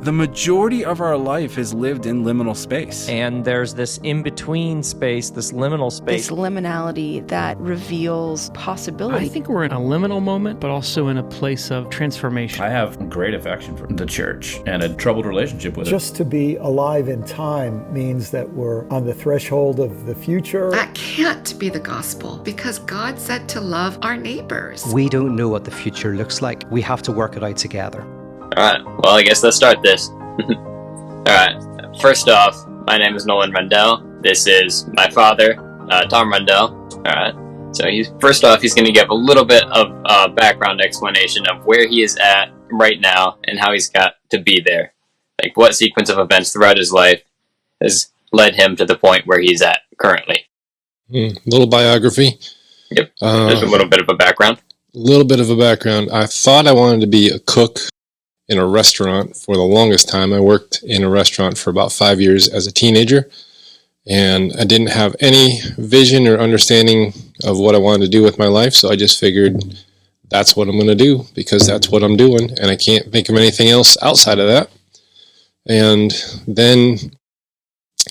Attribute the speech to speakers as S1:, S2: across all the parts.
S1: The majority of our life is lived in liminal space.
S2: And there's this in-between space, this liminal space.
S3: This liminality that reveals possibility.
S4: I think we're in a liminal moment, but also in a place of transformation.
S5: I have great affection for the church and a troubled relationship with it.
S6: Just to be alive in time means that we're on the threshold of the future.
S7: That can't be the gospel, because God said to love our neighbors.
S8: We don't know what the future looks like. We have to work it out together.
S9: Alright, well, I guess let's start this. Alright, first off, my name is Nolan Rendell. This is my father, Tom Rendell. Alright, so he's going to give a little bit of background explanation of where he is at right now and how he's got to be there. Like, what sequence of events throughout his life has led him to the point where he's at currently.
S10: Little biography.
S9: Yep, just a little bit of a background.
S10: I thought I wanted to be a cook in a restaurant for the longest time. I worked in a restaurant for about 5 years as a teenager, and I didn't have any vision or understanding of what I wanted to do with my life, so I just figured that's what I'm going to do, because that's what I'm doing, and I can't think of anything else outside of that. And then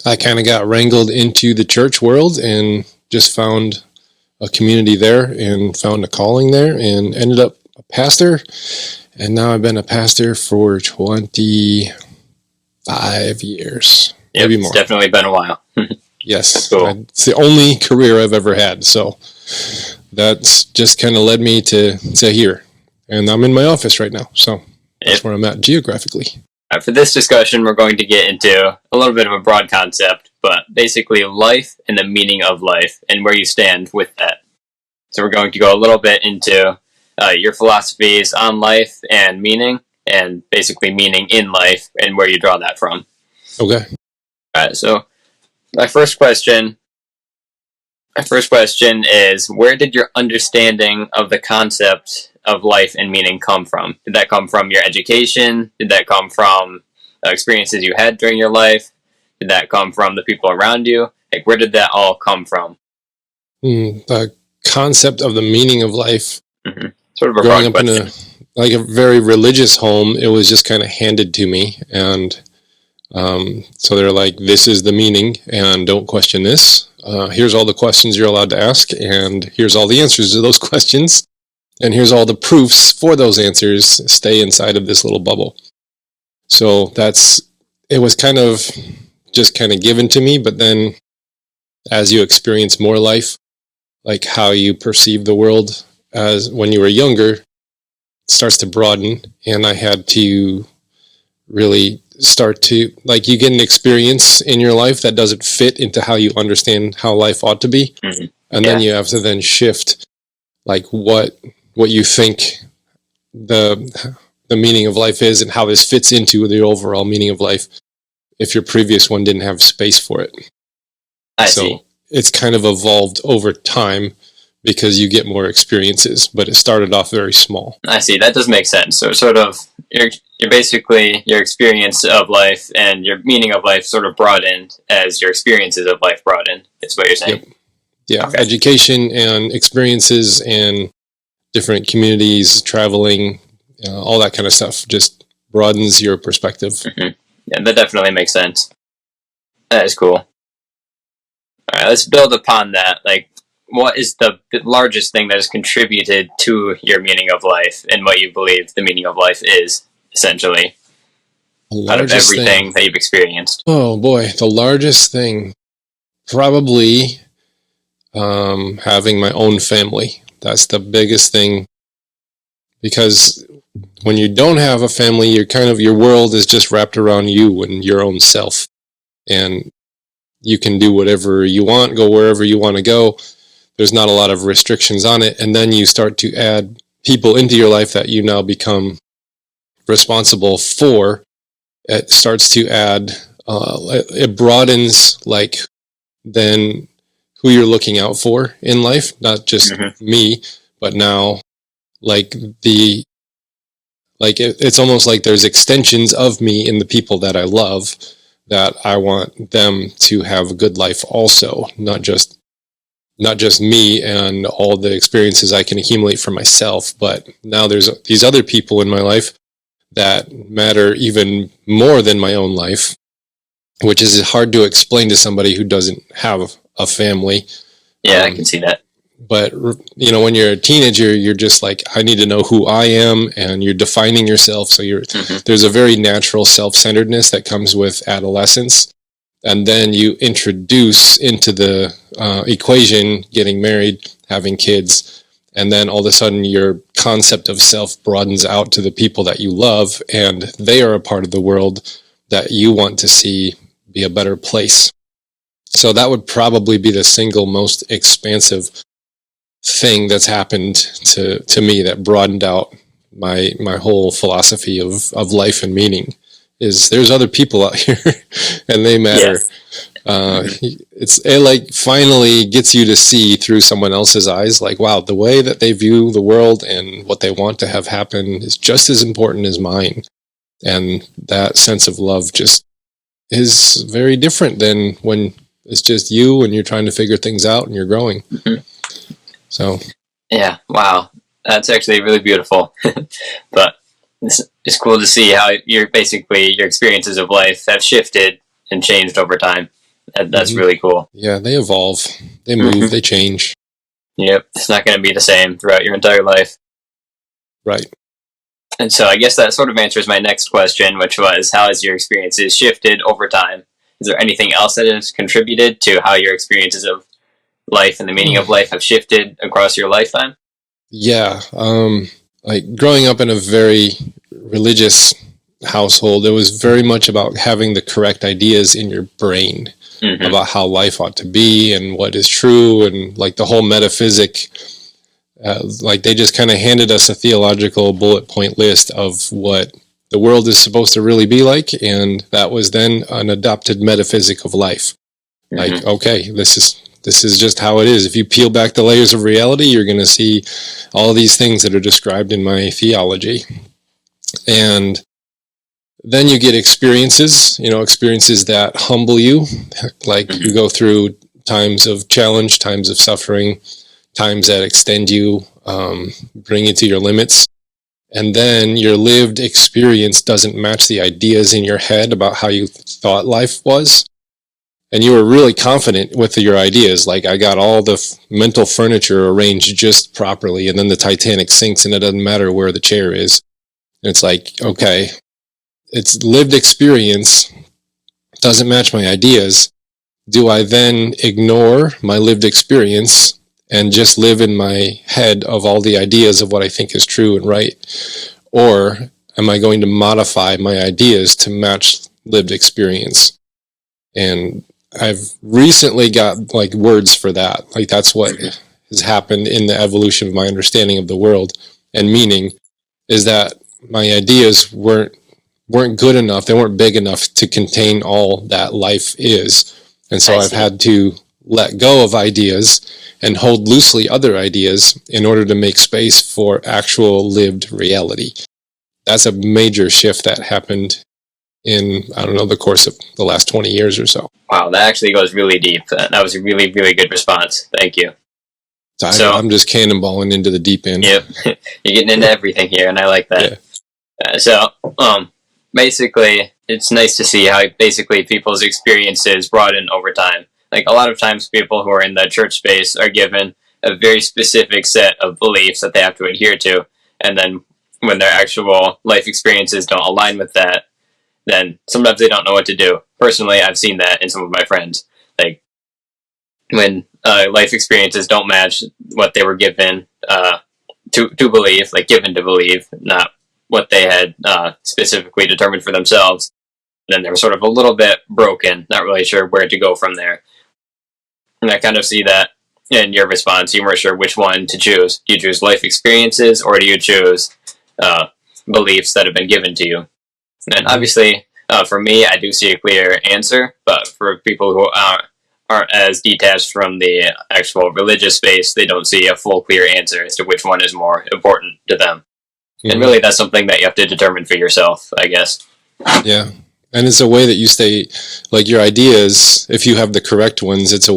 S10: I kind of got wrangled into the church world and just found a community there and found a calling there and ended up a pastor. And now I've been a pastor for 25 years, maybe more.
S9: It's definitely been a while.
S10: Yes,
S9: cool.
S10: It's the only career I've ever had. So that's just kind of led me to here. And I'm in my office right now. So that's where I'm at geographically.
S9: For this discussion, we're going to get into a little bit of a broad concept, but basically life and the meaning of life and where you stand with that. So we're going to go a little bit into your philosophies on life and meaning, and basically meaning in life and where you draw that from.
S10: Okay.
S9: Alright, so my first question is, where did your understanding of the concept of life and meaning come from? Did that come from your education? Did that come from experiences you had during your life? Did that come from the people around you? Like, where did that all come from?
S10: The concept of the meaning of life.
S9: Mm-hmm. Sort of a
S10: growing up
S9: question.
S10: in a very religious home, it was just kind of handed to me, and so they're like, this is the meaning, and don't question this. Here's all the questions you're allowed to ask, and here's all the answers to those questions, and here's all the proofs for those answers. Stay inside of this little bubble. So it was kind of given to me, but then as you experience more life, like how you perceive the world as when you were younger, it starts to broaden, and I had to really start to, like, you get an experience in your life that doesn't fit into how you understand how life ought to be, and then you have to then shift, like, what you think the meaning of life is and how this fits into the overall meaning of life if your previous one didn't have space for it.
S9: I see.
S10: It's kind of evolved over time because you get more experiences, but it started off very small.
S9: I see. That does make sense. So sort of, you're basically, your experience of life and your meaning of life sort of broadened as your experiences of life broadened, is what you're saying?
S10: Yep. Yeah,
S9: okay.
S10: Education and experiences and different communities, traveling, all that kind of stuff just broadens your perspective.
S9: Mm-hmm. Yeah, that definitely makes sense. That is cool. All right, let's build upon that. Like, what is the largest thing that has contributed to your meaning of life and what you believe the meaning of life is, essentially, out of everything that you've experienced?
S10: Oh boy, the largest thing, probably having my own family. That's the biggest thing, because when you don't have a family, your world is just wrapped around you and your own self, and you can do whatever you want, go wherever you want to go. There's not a lot of restrictions on it. And then you start to add people into your life that you now become responsible for. It starts to add, it broadens, like, then who you're looking out for in life, not just me, but now, like, it's almost like there's extensions of me in the people that I love, that I want them to have a good life also, not just me and all the experiences I can accumulate for myself, but now there's these other people in my life that matter even more than my own life, which is hard to explain to somebody who doesn't have a family.
S9: Yeah, I can see that.
S10: But, you know, when you're a teenager, you're just like, I need to know who I am, and you're defining yourself. So there's a very natural self-centeredness that comes with adolescence. And then you introduce into the equation getting married, having kids, and then all of a sudden your concept of self broadens out to the people that you love, and they are a part of the world that you want to see be a better place. So that would probably be the single most expansive thing that's happened to me that broadened out my whole philosophy of life and meaning. Is there's other people out here and they matter. Yes. It like finally gets you to see through someone else's eyes, like, wow, the way that they view the world and what they want to have happen is just as important as mine. And that sense of love just is very different than when it's just you and you're trying to figure things out and you're growing. Mm-hmm. So
S9: yeah, wow, that's actually really beautiful. But it's cool to see how your experiences of life have shifted and changed over time. That's really cool.
S10: Yeah, they evolve, they move, they change.
S9: Yep, it's not going to be the same throughout your entire life.
S10: Right.
S9: And so I guess that sort of answers my next question, which was, how has your experiences shifted over time? Is there anything else that has contributed to how your experiences of life and the meaning of life have shifted across your lifetime?
S10: Yeah. Like growing up in a very religious household, it was very much about having the correct ideas in your brain about how life ought to be and what is true, and like the whole metaphysic. Like they just kind of handed us a theological bullet point list of what the world is supposed to really be like, and that was then an adopted metaphysic of life. Like, okay, this is just how it is. If you peel back the layers of reality, you're going to see all these things that are described in my theology. And then you get experiences that humble you. Like you go through times of challenge, times of suffering, times that extend you, bring you to your limits. And then your lived experience doesn't match the ideas in your head about how you thought life was. And you were really confident with your ideas. Like, I got all the mental furniture arranged just properly, and then the Titanic sinks and it doesn't matter where the chair is. And it's like, okay, it's lived experience doesn't match my ideas. Do I then ignore my lived experience and just live in my head of all the ideas of what I think is true and right? Or am I going to modify my ideas to match lived experience? And I've recently got like words for that. Like that's what has happened in the evolution of my understanding of the world and meaning, is that my ideas weren't good enough. They weren't big enough to contain all that life is. And so I've had to let go of ideas and hold loosely other ideas in order to make space for actual lived reality. That's a major shift that happened in, I don't know, the course of the last 20 years or so.
S9: Wow, that actually goes really deep. That was a really, really good response. Thank you.
S10: So I'm just cannonballing into the deep end.
S9: Yep. You're getting into everything here, and I like that. Yeah. Basically, it's nice to see how basically people's experiences broaden over time. Like, a lot of times people who are in the church space are given a very specific set of beliefs that they have to adhere to, and then when their actual life experiences don't align with that, then sometimes they don't know what to do. Personally, I've seen that in some of my friends. Like, when life experiences don't match what they were given to believe, like given to believe, not what they had specifically determined for themselves, then they were sort of a little bit broken, not really sure where to go from there. And I kind of see that in your response. You weren't sure which one to choose. Do you choose life experiences, or do you choose beliefs that have been given to you? And obviously, for me, I do see a clear answer, but for people who aren't as detached from the actual religious space, they don't see a full, clear answer as to which one is more important to them. Mm-hmm. And really, that's something that you have to determine for yourself, I guess.
S10: Yeah. And it's a way that you stay, like your ideas, if you have the correct ones, it's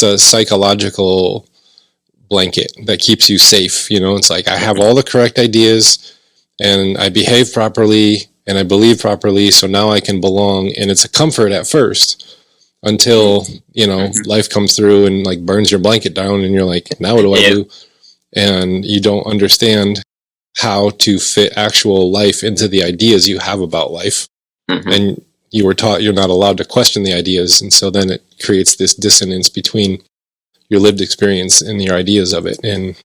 S10: a psychological blanket that keeps you safe. You know, it's like, I have all the correct ideas, and I behave properly and I believe properly, so now I can belong. And it's a comfort at first until, life comes through and like burns your blanket down and you're like, now what do I do? And you don't understand how to fit actual life into the ideas you have about life. And you were taught you're not allowed to question the ideas. And so then it creates this dissonance between your lived experience and your ideas of it. And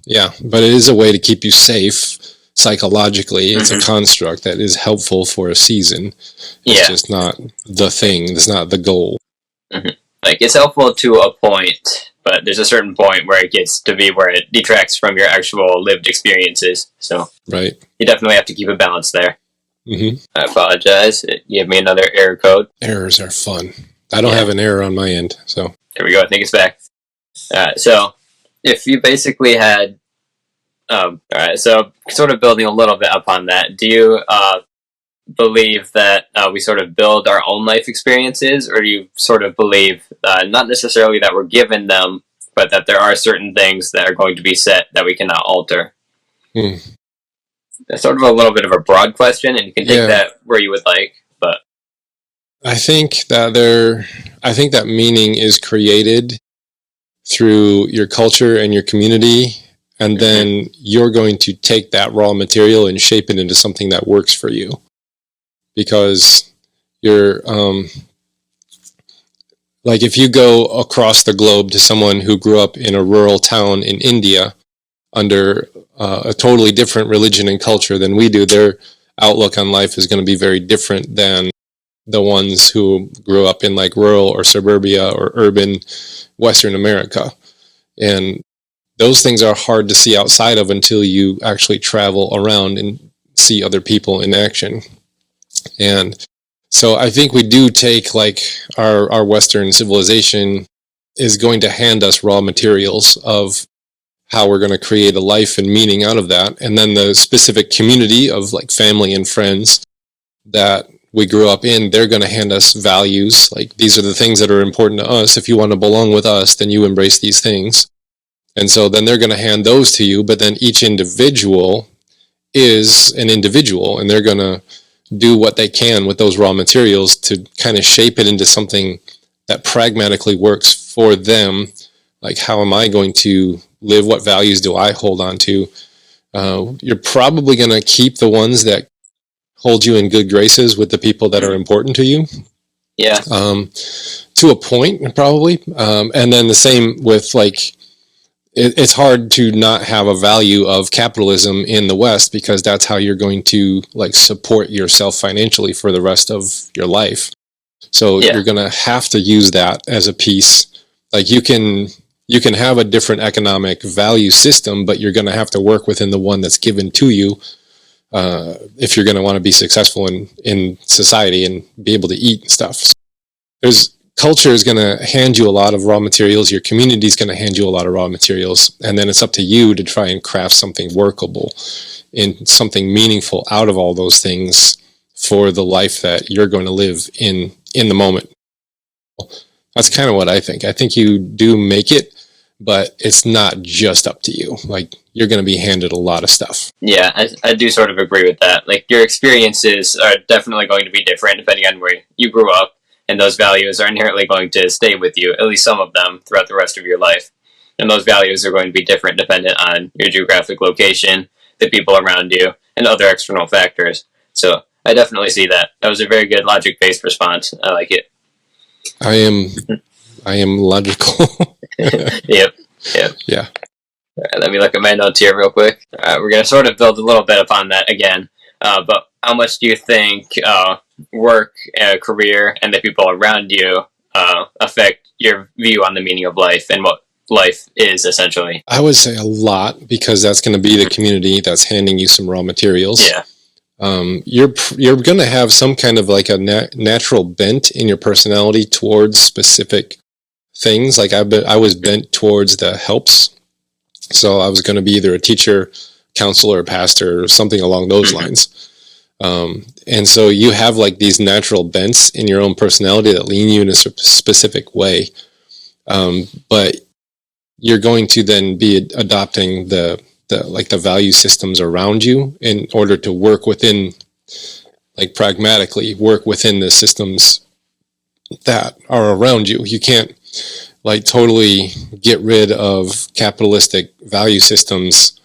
S10: yeah, but it is a way to keep you safe psychologically. It's a construct that is helpful for a season. It's just not the thing. It's not the goal.
S9: Like, it's helpful to a point, but there's a certain point where it gets to be where it detracts from your actual lived experiences. So
S10: right,
S9: you definitely have to keep a balance there.
S10: I
S9: apologize. You gave me another error code.
S10: Errors are fun. I don't have an error on my end, so.
S9: There we go. I think it's back. So if you basically had, all right, so sort of building a little bit upon that, do you believe that we sort of build our own life experiences, or do you sort of believe not necessarily that we're given them, but that there are certain things that are going to be set that we cannot alter? That's sort of a little bit of a broad question, and you can take that where you would like, but
S10: I think that meaning is created through your culture and your community, and then you're going to take that raw material and shape it into something that works for you. Because you're, like if you go across the globe to someone who grew up in a rural town in India under a totally different religion and culture than we do, their outlook on life is going to be very different than the ones who grew up in like rural or suburbia or urban Western America. And those things are hard to see outside of until you actually travel around and see other people in action. And so I think we do take like our Western civilization is going to hand us raw materials of how we're going to create a life and meaning out of that. And then the specific community of like family and friends that we grew up in, they're going to hand us values. Like, these are the things that are important to us. If you want to belong with us, then you embrace these things. And so then they're going to hand those to you, but then each individual is an individual, and they're going to do what they can with those raw materials to kind of shape it into something that pragmatically works for them. Like, how am I going to live? What values do I hold on to? You're probably going to keep the ones that hold you in good graces with the people that are important to you.
S9: Yeah.
S10: To a point, probably. And then the same with like, it's hard to not have a value of capitalism in the West, because that's how you're going to like support yourself financially for the rest of your life. So you're going to have to use that as a piece. Like, you can have a different economic value system, but you're going to have to work within the one that's given to you if you're going to want to be successful in society and be able to eat and stuff. Culture is going to hand you a lot of raw materials. Your community is going to hand you a lot of raw materials. And then it's up to you to try and craft something workable and something meaningful out of all those things for the life that you're going to live in the moment. That's kind of what I think. I think you do make it, but it's not just up to you. Like, you're going to be handed a lot of stuff.
S9: Yeah, I do sort of agree with that. Like, your experiences are definitely going to be different depending on where you grew up. And those values are inherently going to stay with you, at least some of them, throughout the rest of your life. And those values are going to be different dependent on your geographic location, the people around you, and other external factors. So I definitely see that. That was a very good logic-based response. I like it.
S10: I am logical.
S9: Yep.
S10: Yeah.
S9: All right, let me look at my notes here real quick. We're going to sort of build a little bit upon that again. But how much do you think work, career, and the people around you affect your view on the meaning of life and what life is, essentially?
S10: I would say a lot, because that's going to be the community that's handing you some raw materials.
S9: Yeah.
S10: You're going to have some kind of like a natural bent in your personality towards specific things. Like, I was bent towards the helps. So I was going to be either a teacher, counselor, pastor, or something along those lines. And so you have like these natural bents in your own personality that lean you in a specific way. But you're going to then be adopting the the value systems around you in order to work within, like pragmatically work within the systems that are around you. You can't like totally get rid of capitalistic value systems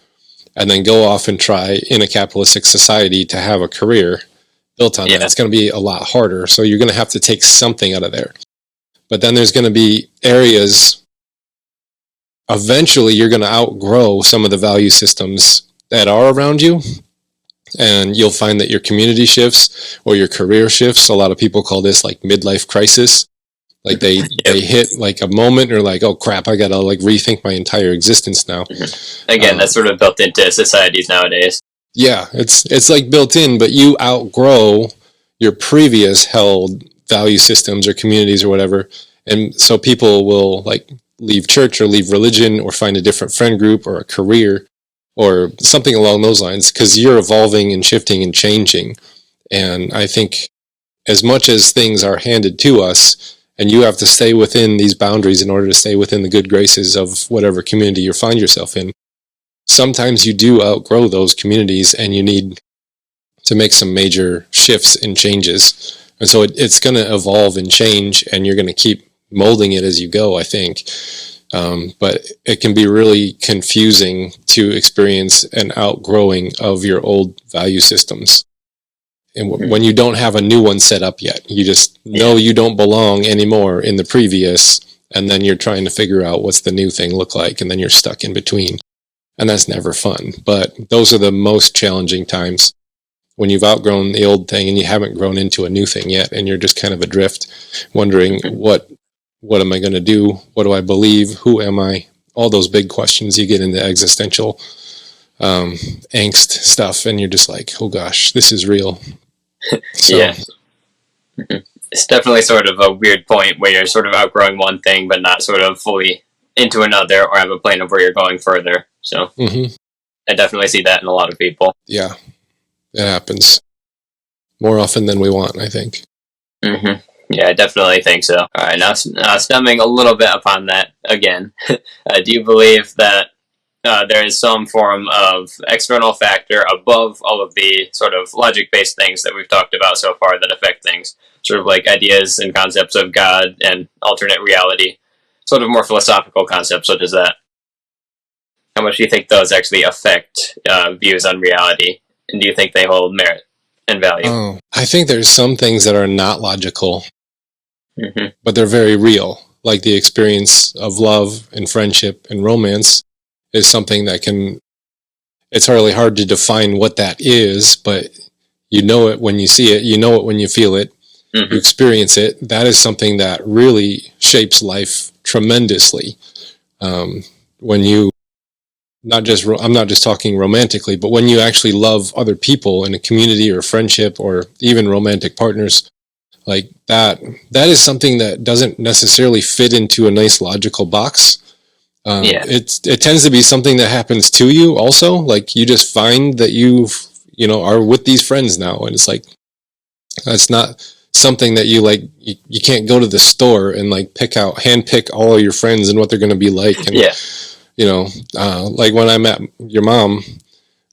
S10: and then go off and try in a capitalistic society to have a career built on that. It's going to be a lot harder. So you're going to have to take something out of there. But then there's going to be areas, eventually you're going to outgrow some of the value systems that are around you. And you'll find that your community shifts or your career shifts. A lot of people call this like midlife crisis. Like they hit like a moment or like, oh crap, I got to like rethink my entire existence now.
S9: Again, that's sort of built into societies nowadays.
S10: Yeah, it's like built in, but you outgrow your previous held value systems or communities or whatever. And so people will like leave church or leave religion or find a different friend group or a career or something along those lines, because you're evolving and shifting and changing. And I think as much as things are handed to us, and you have to stay within these boundaries in order to stay within the good graces of whatever community you find yourself in, sometimes you do outgrow those communities and you need to make some major shifts and changes. And so it's going to evolve and change, and you're going to keep molding it as you go, I think. But it can be really confusing to experience an outgrowing of your old value systems. And when you don't have a new one set up yet, you just know you don't belong anymore in the previous, and then you're trying to figure out what's the new thing look like, and then you're stuck in between. And that's never fun. But those are the most challenging times, when you've outgrown the old thing and you haven't grown into a new thing yet, and you're just kind of adrift, wondering what am I going to do? What do I believe? Who am I? All those big questions. You get into existential angst stuff, and you're just like, oh gosh, this is real. So.
S9: Yeah. It's definitely sort of a weird point where you're sort of outgrowing one thing, but not sort of fully into another, or have a plan of where you're going further. So I definitely see that in a lot of people.
S10: Yeah, it happens more often than we want, I think.
S9: Yeah, I definitely think so. All right, now stemming a little bit upon that again, do you believe that there is some form of external factor above all of the sort of logic-based things that we've talked about so far that affect things, sort of like ideas and concepts of God and alternate reality, sort of more philosophical concepts such as that? How much do you think those actually affect views on reality? And do you think they hold merit and value?
S10: Oh, I think there's some things that are not logical, but they're very real. Like the experience of love and friendship and romance is something that it's really hard to define what that is, but you know it when you see it, you know it when you feel it, you experience it. That is something that really shapes life tremendously. When you, I'm not just talking romantically, but when you actually love other people in a community or friendship or even romantic partners, like that is something that doesn't necessarily fit into a nice logical box. It tends to be something that happens to you also. Like you just find that you are with these friends now, and it's like, that's not something that you like, you can't go to the store and like hand pick all of your friends and what they're going to be like. And, like when I met your mom,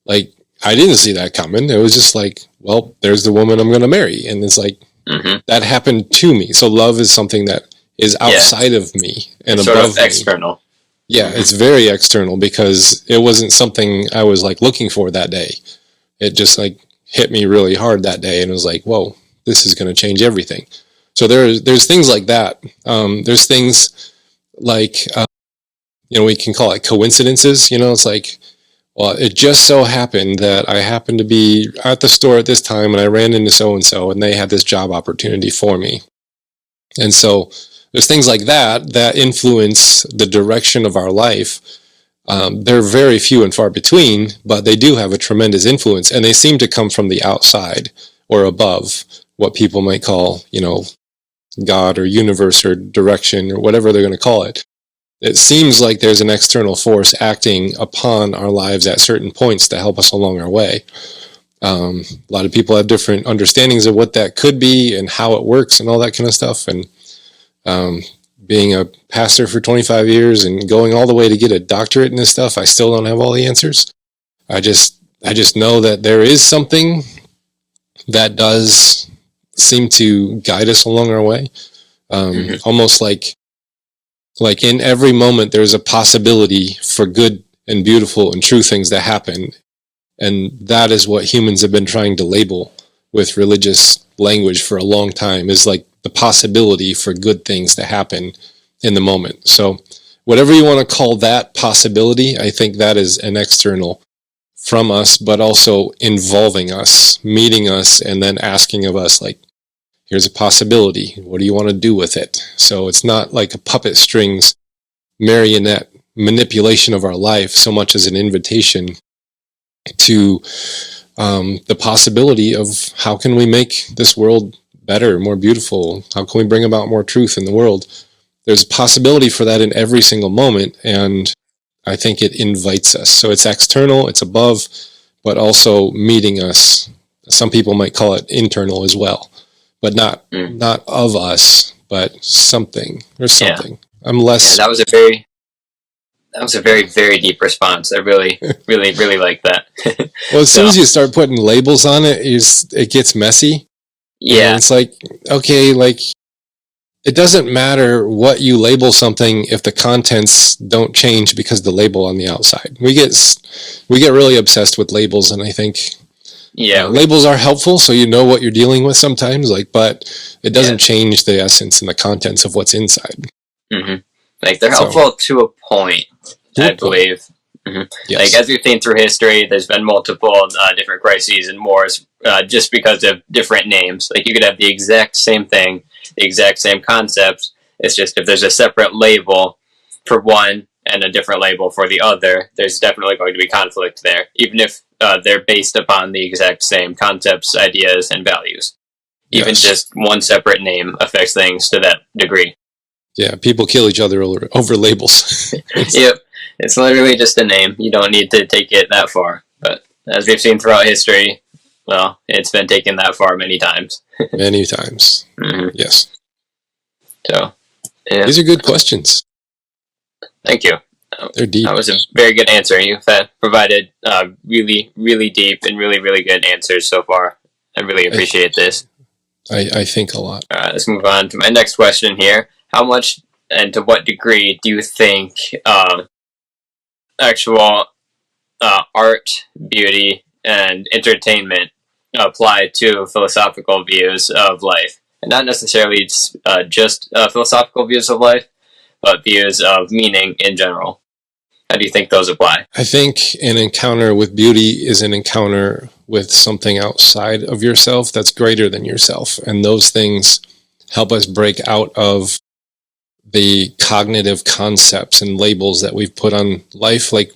S10: like I didn't see that coming. It was just like, well, there's the woman I'm going to marry. And it's like, that happened to me. So love is something that is outside of me and
S9: sort
S10: above
S9: of external.
S10: me. Yeah, it's very external because it wasn't something I was like looking for that day. It just like hit me really hard that day, and it was like, whoa, this is going to change everything. So there's things like that. There's things like, we can call it coincidences. It's like, well, it just so happened that I happened to be at the store at this time, and I ran into so-and-so, and they had this job opportunity for me. And so there's things like that influence the direction of our life. They're very few and far between, but they do have a tremendous influence, and they seem to come from the outside or above, what people might call, God or universe or direction or whatever they're going to call it. It seems like there's an external force acting upon our lives at certain points to help us along our way. A lot of people have different understandings of what that could be and how it works and all that kind of stuff. And being a pastor for 25 years and going all the way to get a doctorate in this stuff, I still don't have all the answers. I just know that there is something that does seem to guide us along our way. Almost like in every moment, there's a possibility for good and beautiful and true things that happen. And that is what humans have been trying to label with religious language for a long time, is like the possibility for good things to happen in the moment. So whatever you want to call that possibility, I think that is an external from us, but also involving us, meeting us, and then asking of us, like, here's a possibility. What do you want to do with it? So it's not like a puppet strings marionette manipulation of our life so much as an invitation to the possibility of how can we make this world better, more beautiful? How can we bring about more truth in the world? There's a possibility for that in every single moment, and I think it invites us. So it's external, it's above, but also meeting us. Some people might call it internal as well, but not of us, but something or something.
S9: Yeah.
S10: I'm less.
S9: Yeah, that was a very, very deep response. I really, really, really like that.
S10: Well, as soon as you start putting labels on it, it gets messy.
S9: Yeah.
S10: And it's like, okay, like, it doesn't matter what you label something if the contents don't change because the label on the outside. We get really obsessed with labels, and I think labels are helpful, so you know what you're dealing with sometimes. Like, but it doesn't change the essence and the contents of what's inside.
S9: Mm-hmm. Like, they're helpful to a point, I believe. Mm-hmm.
S10: Yes.
S9: Like, as we've seen through history, there's been multiple different crises and wars just because of different names. Like, you could have the exact same thing, the exact same concepts. It's just if there's a separate label for one and a different label for the other, there's definitely going to be conflict there, even if they're based upon the exact same concepts, ideas, and values. Even just one separate name affects things to that degree.
S10: Yeah, people kill each other over labels.
S9: Yep. It's literally just a name. You don't need to take it that far. But as we've seen throughout history, well, it's been taken that far many times.
S10: Many times. Mm-hmm. Yes.
S9: So, yeah.
S10: These are good questions.
S9: Thank you.
S10: They're deep.
S9: That was a very good answer. You've provided really, really deep and really, really good answers so far. I really appreciate this.
S10: I think a lot.
S9: All right, let's move on to my next question here. How much and to what degree do you think actual art, beauty, and entertainment apply to philosophical views of life? And not necessarily just philosophical views of life, but views of meaning in general. How do you think those apply?
S10: I think an encounter with beauty is an encounter with something outside of yourself that's greater than yourself. And those things help us break out of the cognitive concepts and labels that we've put on life. Like,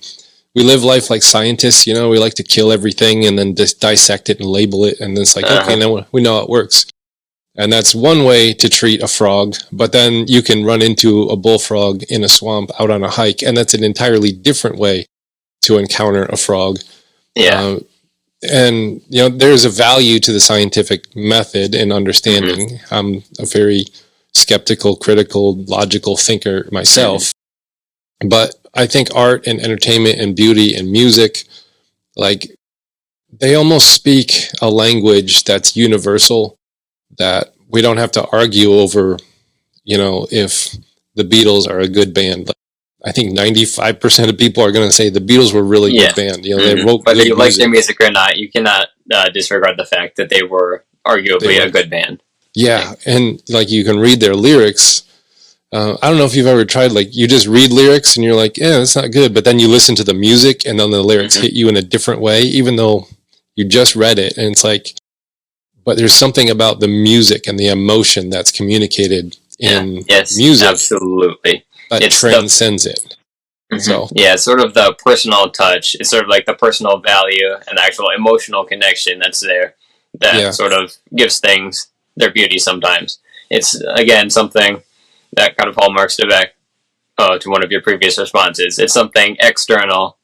S10: we live life like scientists, we like to kill everything and then just dissect it and label it. And then it's like, okay, now we know how it works. And that's one way to treat a frog. But then you can run into a bullfrog in a swamp out on a hike, and that's an entirely different way to encounter a frog.
S9: Yeah.
S10: And, there's a value to the scientific method and understanding. Mm-hmm. I'm a very skeptical, critical, logical thinker myself. Mm-hmm. But I think art and entertainment and beauty and music, like, they almost speak a language that's universal, that we don't have to argue over, if the Beatles are a good band. I think 95% of people are going to say the Beatles were a really good band. They wrote
S9: whether
S10: good
S9: you
S10: music.
S9: like their music or not, you cannot disregard the fact that they were arguably a good band.
S10: Yeah, and like, you can read their lyrics. I don't know if you've ever tried, like, you just read lyrics and you're like, yeah, that's not good. But then you listen to the music and then the lyrics hit you in a different way, even though you just read it. And it's like, but there's something about the music and the emotion that's communicated in music.
S9: Absolutely.
S10: That transcends it. Mm-hmm. So
S9: it's sort of the personal touch. It's sort of like the personal value and the actual emotional connection that's there that sort of gives things their beauty sometimes. It's, again, something that kind of hallmarks back to one of your previous responses. It's something external,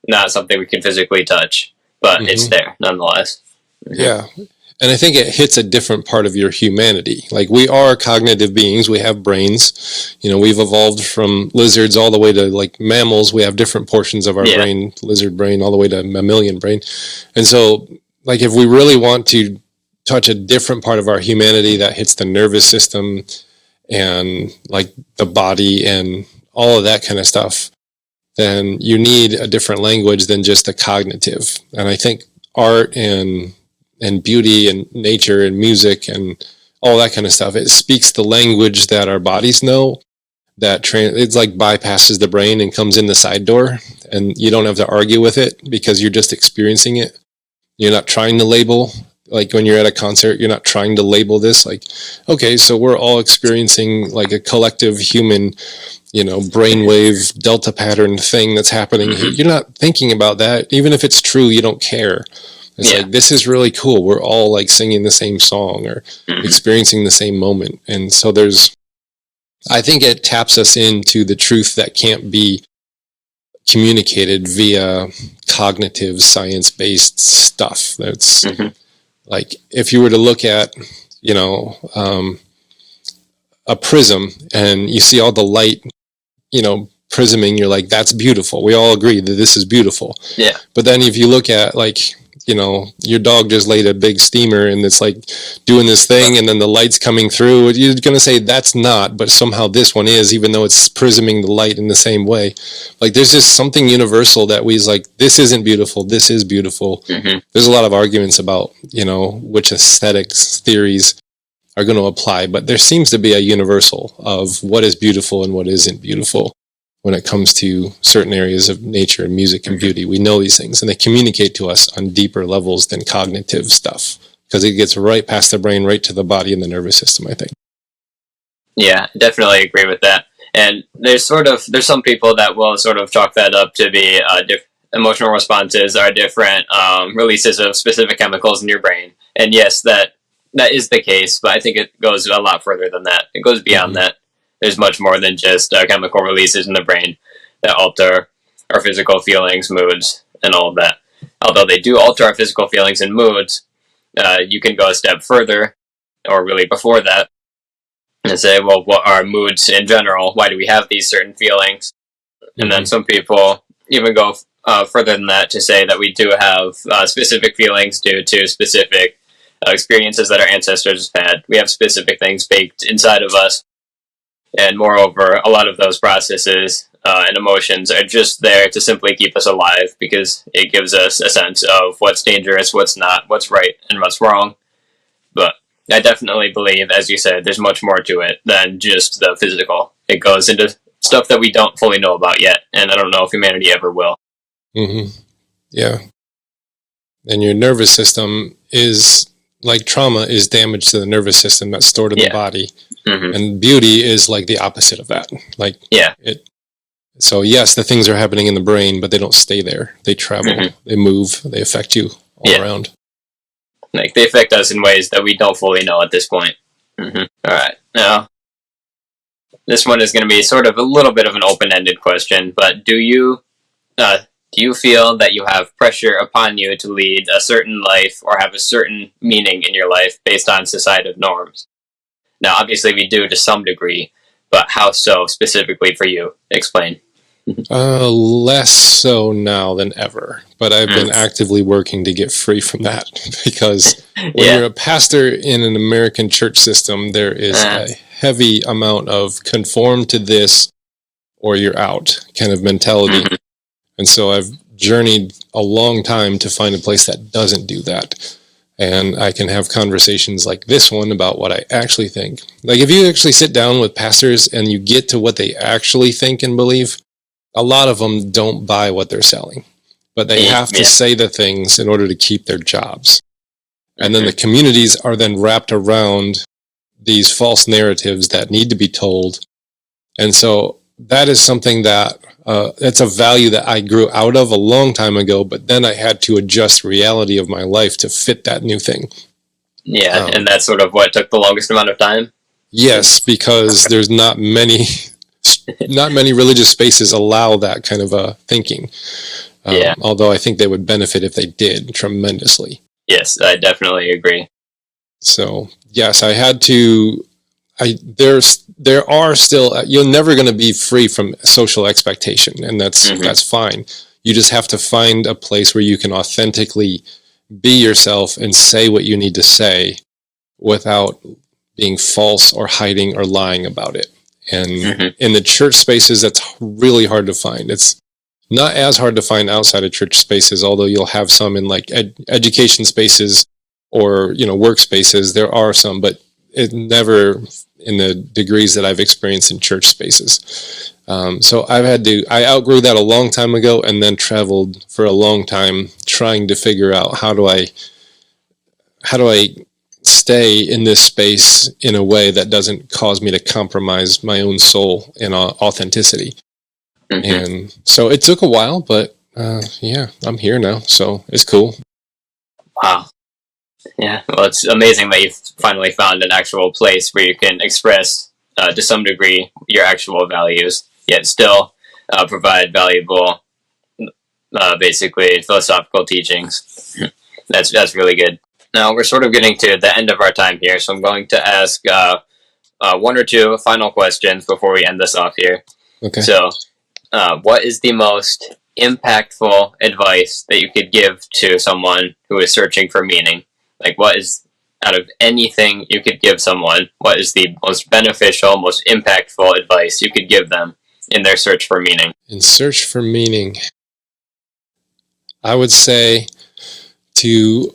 S9: not something we can physically touch, but it's there nonetheless. Mm-hmm.
S10: Yeah. And I think it hits a different part of your humanity. Like, we are cognitive beings. We have brains. We've evolved from lizards all the way to like mammals. We have different portions of our brain, lizard brain, all the way to mammalian brain. And so, like, if we really want to touch a different part of our humanity that hits the nervous system and like the body and all of that kind of stuff, then you need a different language than just the cognitive. And I think art and beauty and nature and music and all that kind of stuff, it speaks the language that our bodies know, that it's like bypasses the brain and comes in the side door, and you don't have to argue with it because you're just experiencing it. You're not trying to label. Like, when you're at a concert, you're not trying to label this like, okay, so we're all experiencing like a collective human, brainwave delta pattern thing that's happening. You're not thinking about that. Even if it's true, you don't care. It's like, this is really cool. We're all like singing the same song or experiencing the same moment. And so I think it taps us into the truth that can't be communicated via cognitive science-based stuff. That's like, if you were to look at, a prism and you see all the light, prisming, you're like, that's beautiful. We all agree that this is beautiful. Yeah. But then if you look at like, your dog just laid a big steamer and it's like doing this thing and then the light's coming through, you're going to say that's not, but somehow this one is, even though it's prisming the light in the same way. Like, there's just something universal that we's like, this isn't beautiful, this is beautiful. There's a lot of arguments about, which aesthetics theories are going to apply, but there seems to be a universal of what is beautiful and what isn't beautiful. When it comes to certain areas of nature and music and beauty, we know these things, and they communicate to us on deeper levels than cognitive stuff, because it gets right past the brain, right to the body and the nervous system, I think. Yeah, definitely agree with that. And there's some people that will sort of chalk that up to be emotional responses are different releases of specific chemicals in your brain. And yes, that is the case, but I think it goes a lot further than that. It goes beyond that. There's much more than just chemical releases in the brain that alter our physical feelings, moods, and all of that. Although they do alter our physical feelings and moods, you can go a step further, or really before that, and say, well, what are moods in general? Why do we have these certain feelings? And then some people even go further than that to say that we do have specific feelings due to specific experiences that our ancestors have had. We have specific things baked inside of us. And moreover, a lot of those processes and emotions are just there to simply keep us alive, because it gives us a sense of what's dangerous, what's not, what's right, and what's wrong. But I definitely believe, as you said, there's much more to it than just the physical. It goes into stuff that we don't fully know about yet, and I don't know if humanity ever will. Yeah. And your nervous system is... like, trauma is damage to the nervous system that's stored in the body. And beauty is like the opposite of that. Like, so yes, the things are happening in the brain, but they don't stay there. They travel, they move, they affect you all around. Like, they affect us in ways that we don't fully know at this point. All right. Now, this one is going to be sort of a little bit of an open-ended question, but do you feel that you have pressure upon you to lead a certain life or have a certain meaning in your life based on societal norms? Now, obviously we do to some degree, but how so specifically for you? Explain. Less so now than ever, but I've been actively working to get free from that, because when you're a pastor in an American church system, there is a heavy amount of conform to this or you're out kind of mentality. And so I've journeyed a long time to find a place that doesn't do that. And I can have conversations like this one about what I actually think. Like, if you actually sit down with pastors and you get to what they actually think and believe, a lot of them don't buy what they're selling. But they have to say the things in order to keep their jobs. And then the communities are then wrapped around these false narratives that need to be told. And so that is something that it's a value that I grew out of a long time ago, but then I had to adjust reality of my life to fit that new thing. Yeah, and that's sort of what took the longest amount of time? Yes, because there's not many religious spaces allow that kind of thinking. Although I think they would benefit if they did tremendously. Yes, I definitely agree. So yes, I had to. There are still, you're never going to be free from social expectation, and that's fine. You just have to find a place where you can authentically be yourself and say what you need to say without being false or hiding or lying about it. And in the church spaces, that's really hard to find. It's not as hard to find outside of church spaces, although you'll have some in like education spaces or, work spaces. There are some, but it never in the degrees that I've experienced in church spaces. So I outgrew that a long time ago, and then traveled for a long time trying to figure out how do I stay in this space in a way that doesn't cause me to compromise my own soul and authenticity. And so it took a while, but I'm here now, so it's cool.
S9: Wow. Yeah, well, it's amazing that you've finally found an actual place where you can express, to some degree, your actual values, yet still provide valuable, basically, philosophical teachings. That's really good. Now, we're sort of getting to the end of our time here, so I'm going to ask one or two final questions before we end this off here.
S10: Okay.
S9: So, what is the most impactful advice that you could give to someone who is searching for meaning? Like, what is, out of anything you could give someone, what is the most beneficial, most impactful advice you could give them in their search for meaning?
S10: In search for meaning, I would say to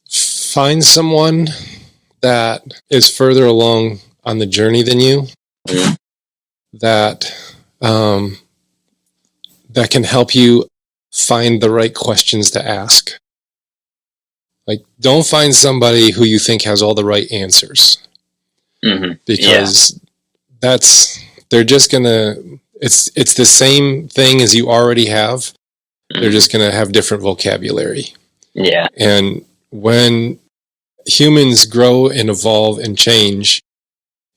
S10: find someone that is further along on the journey than you, that can help you find the right questions to ask. Like, don't find somebody who you think has all the right answers, because they're just gonna. It's the same thing as you already have. They're just gonna have different vocabulary.
S9: Yeah.
S10: And when humans grow and evolve and change,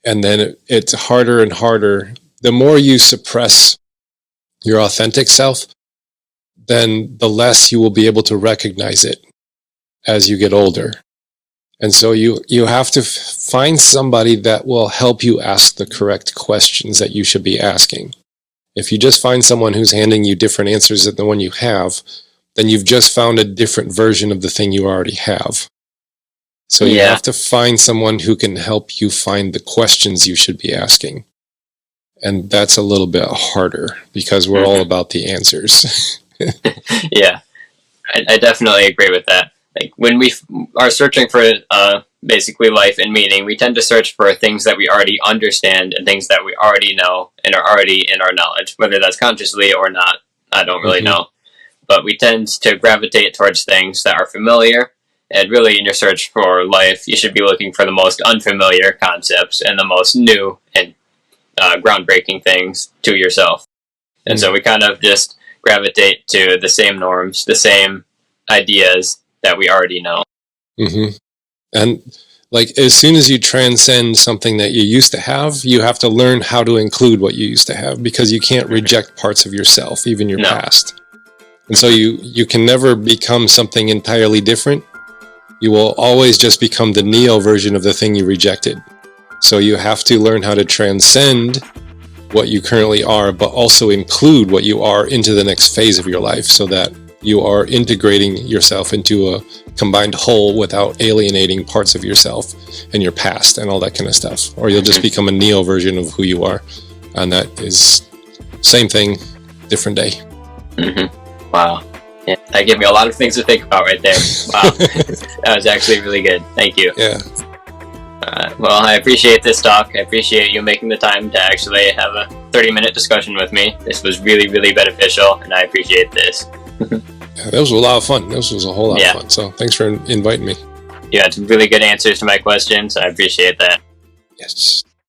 S10: and then it's harder and harder, the more you suppress your authentic self, then the less you will be able to recognize it as you get older. And so you have to find somebody that will help you ask the correct questions that you should be asking. If you just find someone who's handing you different answers than the one you have, then you've just found a different version of the thing you already have. So you have to find someone who can help you find the questions you should be asking. And that's a little bit harder because we're all about the answers.
S9: Yeah, I definitely agree with that. Like, when we are searching for basically life and meaning, we tend to search for things that we already understand and things that we already know and are already in our knowledge, whether that's consciously or not. I don't really know. But we tend to gravitate towards things that are familiar. And really, in your search for life, you should be looking for the most unfamiliar concepts and the most new and groundbreaking things to yourself. And so we kind of just gravitate to the same norms, the same ideas that we already know.
S10: And like, as soon as you transcend something that you used to have to learn how to include what you used to have, because you can't reject parts of yourself, even your past. And so you can never become something entirely different. You will always just become the neo version of the thing you rejected. So you have to learn how to transcend what you currently are, but also include what you are into the next phase of your life, so that you are integrating yourself into a combined whole without alienating parts of yourself and your past and all that kind of stuff. Or you'll just become a neo version of who you are. And that is same thing, different day.
S9: Wow. Yeah, that gave me a lot of things to think about right there. Wow. That was actually really good. Thank you.
S10: Yeah.
S9: Well, I appreciate this talk. I appreciate you making the time to actually have a 30-minute discussion with me. This was really, really beneficial, and I appreciate this.
S10: Yeah, that was a lot of fun. This was a whole lot of fun. So thanks for inviting me.
S9: You had some really good answers to my questions. I appreciate that.
S10: Yes.